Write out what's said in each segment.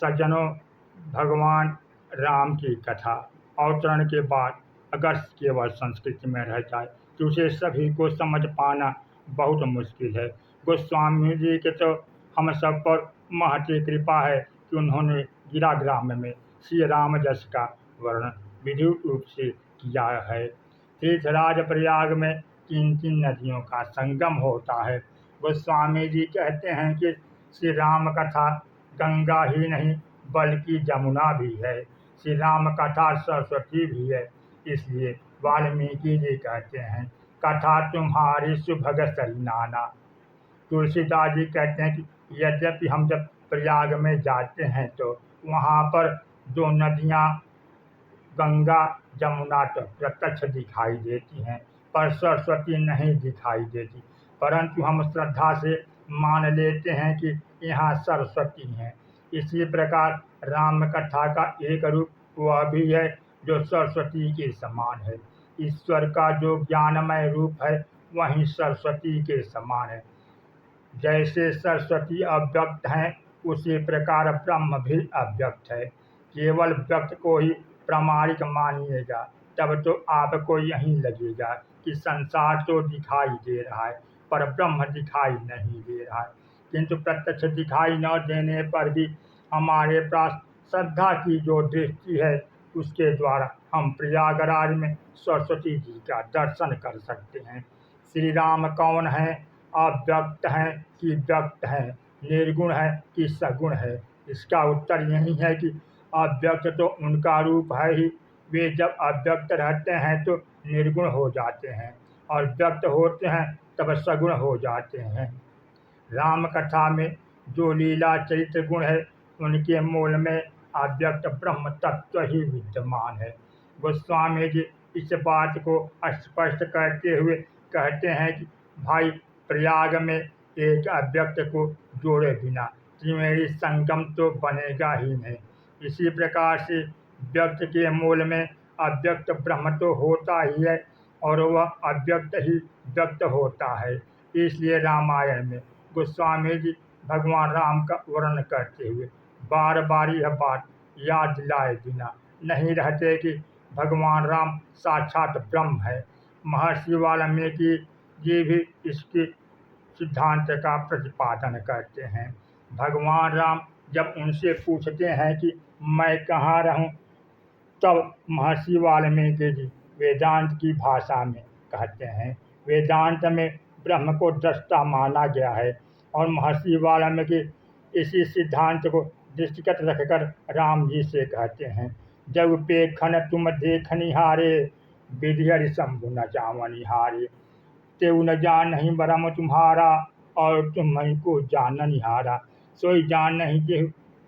सज्जनों, भगवान राम की कथा अवतरण के बाद अगर केवल संस्कृति में रह जाए तो उसे सभी को समझ पाना बहुत मुश्किल है। गोस्वामी जी के तो हम सब पर महती कृपा है कि उन्होंने गिरा ग्राम में श्री राम जस का वर्णन विधिवत रूप से किया है। तीर्थराज प्रयाग में 3 नदियों का संगम होता है। गोस्वामी जी कहते हैं कि श्री राम कथा गंगा ही नहीं बल्कि जमुना भी है, श्री राम कथा सरस्वती भी है। इसलिए वाल्मीकि जी कहते हैं, कथा तुम्हारी सुभग सरी नाना। तुलसीदास जी कहते हैं कि यद्यपि हम जब प्रयाग में जाते हैं तो वहाँ पर 2 नदियाँ गंगा जमुना तो प्रत्यक्ष दिखाई देती हैं, पर सरस्वती नहीं दिखाई देती। परंतु हम श्रद्धा से मान लेते हैं कि यहाँ सरस्वती हैं। इसी प्रकार राम कथा का एक रूप वह भी है जो सरस्वती के समान है। ईश्वर का जो ज्ञानमय रूप है वहीं सरस्वती के समान है। जैसे सरस्वती अव्यक्त हैं उसी प्रकार ब्रह्म भी अव्यक्त है। केवल व्यक्त को ही प्रामाणिक मानिएगा तब तो आपको यही लगेगा कि संसार तो दिखाई दे रहा है पर ब्रह्म दिखाई नहीं दे रहा है। किंतु प्रत्यक्ष दिखाई न देने पर भी हमारे पास श्रद्धा की जो दृष्टि है उसके द्वारा हम प्रयागराज में सरस्वती जी का दर्शन कर सकते हैं। श्री राम कौन है? अव्यक्त हैं कि व्यक्त हैं, निर्गुण है कि सगुण है? इसका उत्तर यही है कि अव्यक्त तो उनका रूप है ही। वे जब अव्यक्त रहते हैं तो निर्गुण हो जाते हैं और व्यक्त होते हैं तब सगुण हो जाते हैं। राम कथा में जो लीला चरित्र गुण है उनके मूल में अव्यक्त ब्रह्म तत्व ही विद्यमान है। गोस्वामी जी इस बात को स्पष्ट करते हुए कहते हैं कि भाई, प्रयाग में एक अव्यक्त को जोड़े बिना त्रिवेणी संगम तो बनेगा ही नहीं। इसी प्रकार से व्यक्त के मूल में अव्यक्त ब्रह्म तो होता ही है और वह अव्यक्त ही व्यक्त होता है। इसलिए रामायण में गोस्वामी जी भगवान राम का वर्णन करते हुए बार बार यह बात याद दिलाए बिना नहीं रहते कि भगवान राम साक्षात ब्रह्म है। महर्षि वाल्मीकि जी भी इसके सिद्धांत का प्रतिपादन करते हैं। भगवान राम जब उनसे पूछते हैं कि मैं कहाँ रहूं, तब महर्षि वाल्मीकि जी वेदांत की भाषा में कहते हैं। वेदांत में ब्रह्म को दृष्टा माना गया है और महर्षि वाल्मीकि इसी सिद्धांत को दृष्टिगत रखकर राम जी से कहते हैं, जब पेखन तुम देखनिहारे, विधिहरि शंभु न जावनिहारे। तेऊ न जान नहीं बरम तुम्हारा, और तुम्हें को जाननिहारा। सोई जान नहीं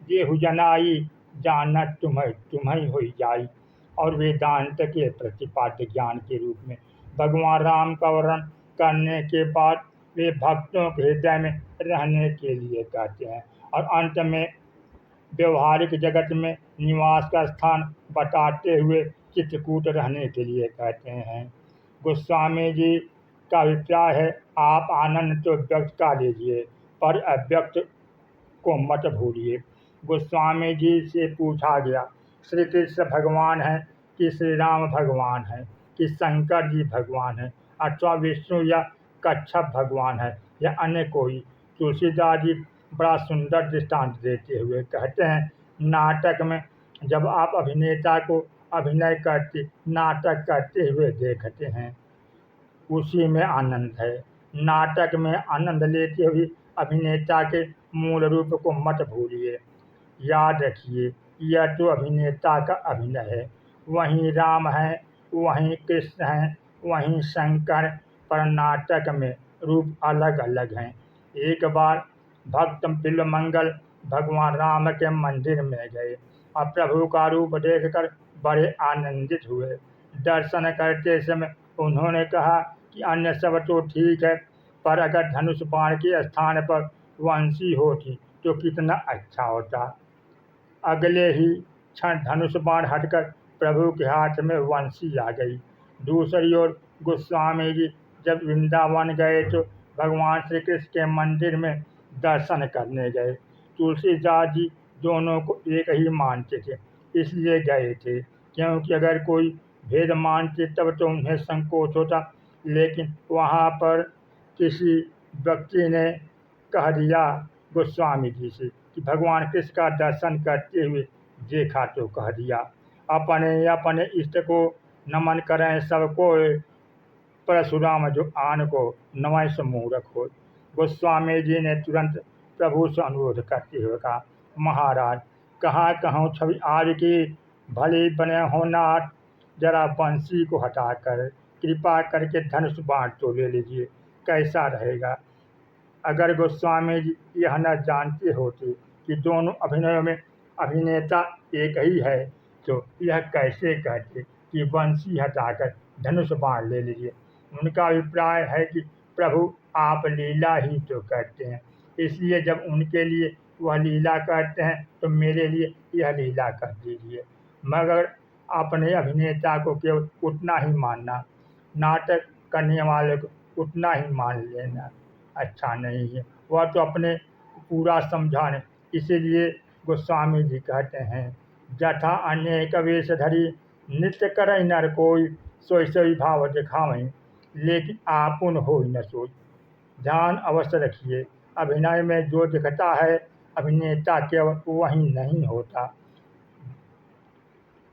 जेहु जनाई, जानत तुम्हें होई जाई। और वेदांत के प्रतिपाद्य ज्ञान के रूप में भगवान राम का वर्णन करने के बाद वे भक्तों के हृदय में रहने के लिए कहते हैं और अंत में व्यवहारिक जगत में निवास का स्थान बताते हुए चित्रकूट रहने के लिए कहते हैं। गोस्वामी जी का अभिप्राय है, आप आनंद तो व्यक्त का लीजिए पर अव्यक्त को मत भूलिए। गोस्वामी जी से पूछा गया, श्री कृष्ण भगवान है कि श्री राम भगवान है कि शंकर जी भगवान है अथवा विष्णु या कच्छप भगवान है या अन्य कोई? तुलसीदास जी बड़ा सुंदर दृष्टांत देते हुए कहते हैं, नाटक में जब आप अभिनेता को नाटक करते हुए देखते हैं उसी में आनंद है। नाटक में आनंद लेते हुए अभिनेता के मूल रूप को मत भूलिए। याद रखिए, यह तो अभिनेता का अभिनय है। वहीं राम है, वहीं कृष्ण है, वहीं शंकर, पर नाटक में रूप अलग अलग हैं। एक बार भक्त बिल्वमंगल भगवान राम के मंदिर में गए और प्रभु का रूप देखकर बड़े आनंदित हुए। दर्शन करते समय उन्होंने कहा कि अन्य सब तो ठीक है, पर अगर धनुष बाण के स्थान पर वंशी होती तो कितना अच्छा होता। अगले ही क्षण धनुष बाण हटकर प्रभु के हाथ में वंशी आ गई। दूसरी ओर गोस्वामी जी जब वृंदावन गए तो भगवान श्री कृष्ण के मंदिर में दर्शन करने गए। तुलसीदास जी दोनों को एक ही मानते थे, इसलिए गए थे, क्योंकि अगर कोई भेद मानते तब तो उन्हें संकोच होता। लेकिन वहाँ पर किसी व्यक्ति ने कह दिया गोस्वामी जी से कि भगवान कृष्ण का दर्शन करते हुए देखा तो कह दिया, अपने अपने इष्ट को नमन करें सबको, परशुराम जो आन को नमय से मूर्ख हो। गोस्वामी जी ने तुरंत प्रभु से अनुरोध करते हुए कहा, महाराज कहाँ कहूँ छवि आज की, भले बने हो नाथ, जरा बंसी को हटाकर कृपा करके धनुष बाण तो ले लीजिए, कैसा रहेगा। अगर गोस्वामी जी यह न जानते होते कि दोनों अभिनयों में अभिनेता एक ही है, तो यह कैसे कहते कि बंसी हटाकर धनुष बाण ले लीजिए। उनका अभिप्राय है कि प्रभु आप लीला ही तो करते हैं, इसलिए जब उनके लिए वह लीला करते हैं तो मेरे लिए यह लीला कर दीजिए। मगर अपने अभिनेता को केवल उतना ही मानना, नाटक करने वाले को उतना ही मान लेना अच्छा नहीं है। वह तो अपने पूरा समझा नहीं, इसीलिए गोस्वामी जी कहते हैं, जथा अनेक वेश धरी नित्य करई नर कोई, सोई सोई भाव दिखावई लेकिन आपुन हो न सोई। ध्यान अवश्य रखिए, अभिनय में जो दिखता है अभिनेता केवल वही नहीं होता।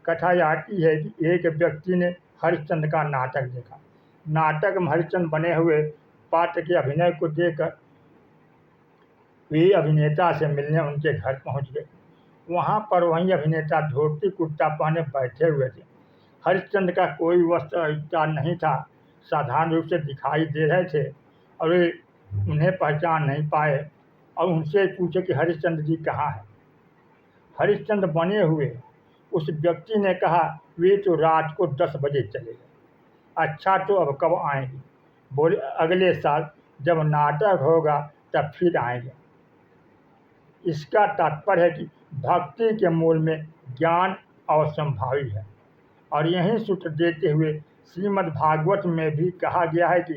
कथा आती है कि एक व्यक्ति ने हरिश्चंद्र का नाटक देखा। नाटक में हरिश्चंद्र बने हुए पात्र के अभिनय को देखकर वे अभिनेता से मिलने उनके घर पहुंच गए। वहां पर वही अभिनेता धोती कुर्ता पहने बैठे हुए थे। हरिश्चंद्र का कोई वस्त्र इतना नहीं था, साधारण रूप से दिखाई दे रहे थे और वे उन्हें पहचान नहीं पाए और उनसे पूछे कि हरिश्चंद्र जी कहाँ हैं। हरिश्चंद्र बने हुए उस व्यक्ति ने कहा, वे तो रात को 10 बजे चले गए। अच्छा तो अब कब आएंगे? बोले अगले साल जब नाटक होगा तब फिर आएंगे। इसका तात्पर्य है कि भक्ति के मूल में ज्ञान अवश्यंभावी है। और यही सूत्र देते हुए श्रीमद् भागवत में भी कहा गया है कि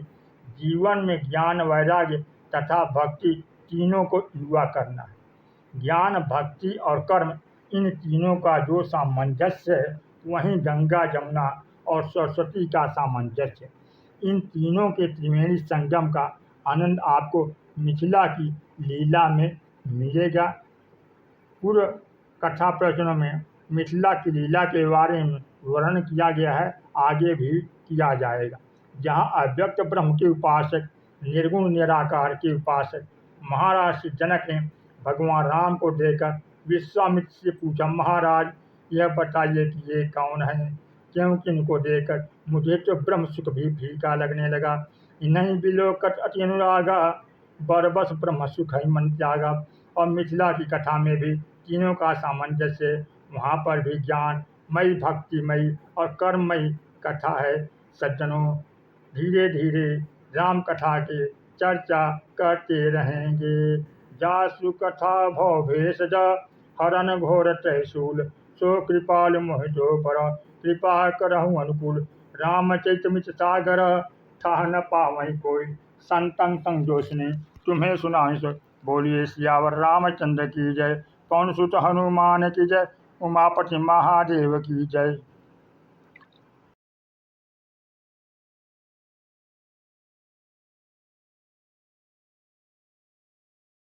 जीवन में ज्ञान वैराग्य तथा भक्ति तीनों को युवा करना है। ज्ञान भक्ति और कर्म इन तीनों का जो सामंजस्य है वहीं गंगा जमुना और सरस्वती का सामंजस्य है। इन तीनों के त्रिवेणी संगम का आनंद आपको मिथिला की लीला में मिलेगा। पूर्व कथा प्रवचनों में मिथिला की लीला के बारे में वर्णन किया गया है, आगे भी किया जाएगा। जहाँ अव्यक्त ब्रह्म के उपासक, निर्गुण निराकार के उपासक महाराज श्री जनक ने भगवान राम को देखकर विश्वामित्र से पूछा, महाराज यह बताइए कि ये कौन है, क्योंकि इनको देखकर मुझे तो ब्रह्म सुख भी फीका लगने लगा। इन्हीं बिलोकत अति अनुरागा, बरबस ब्रह्म सुख ही मन त्यागा। और मिथिला की कथा में भी तीनों का सामंजस्य, वहाँ पर भी ज्ञान मई भक्तिमयी और कर्ममयी कथा है। सज्जनों, धीरे धीरे राम कथा के चर्चा करते रहेंगे। जासु कथा भव भेषज, हरन घोर त्रिशूल, सो कृपाल मोहि जो पर, कृपा करहु अनुकूल। रामचरितमित सागर, था न पावई कोई, संतन संग जो सुने तुम्हें सुनाई सो। बोलिए सियावर रामचंद्र की जय, पवन सुत हनुमान की जय, उमापति महादेव की जय।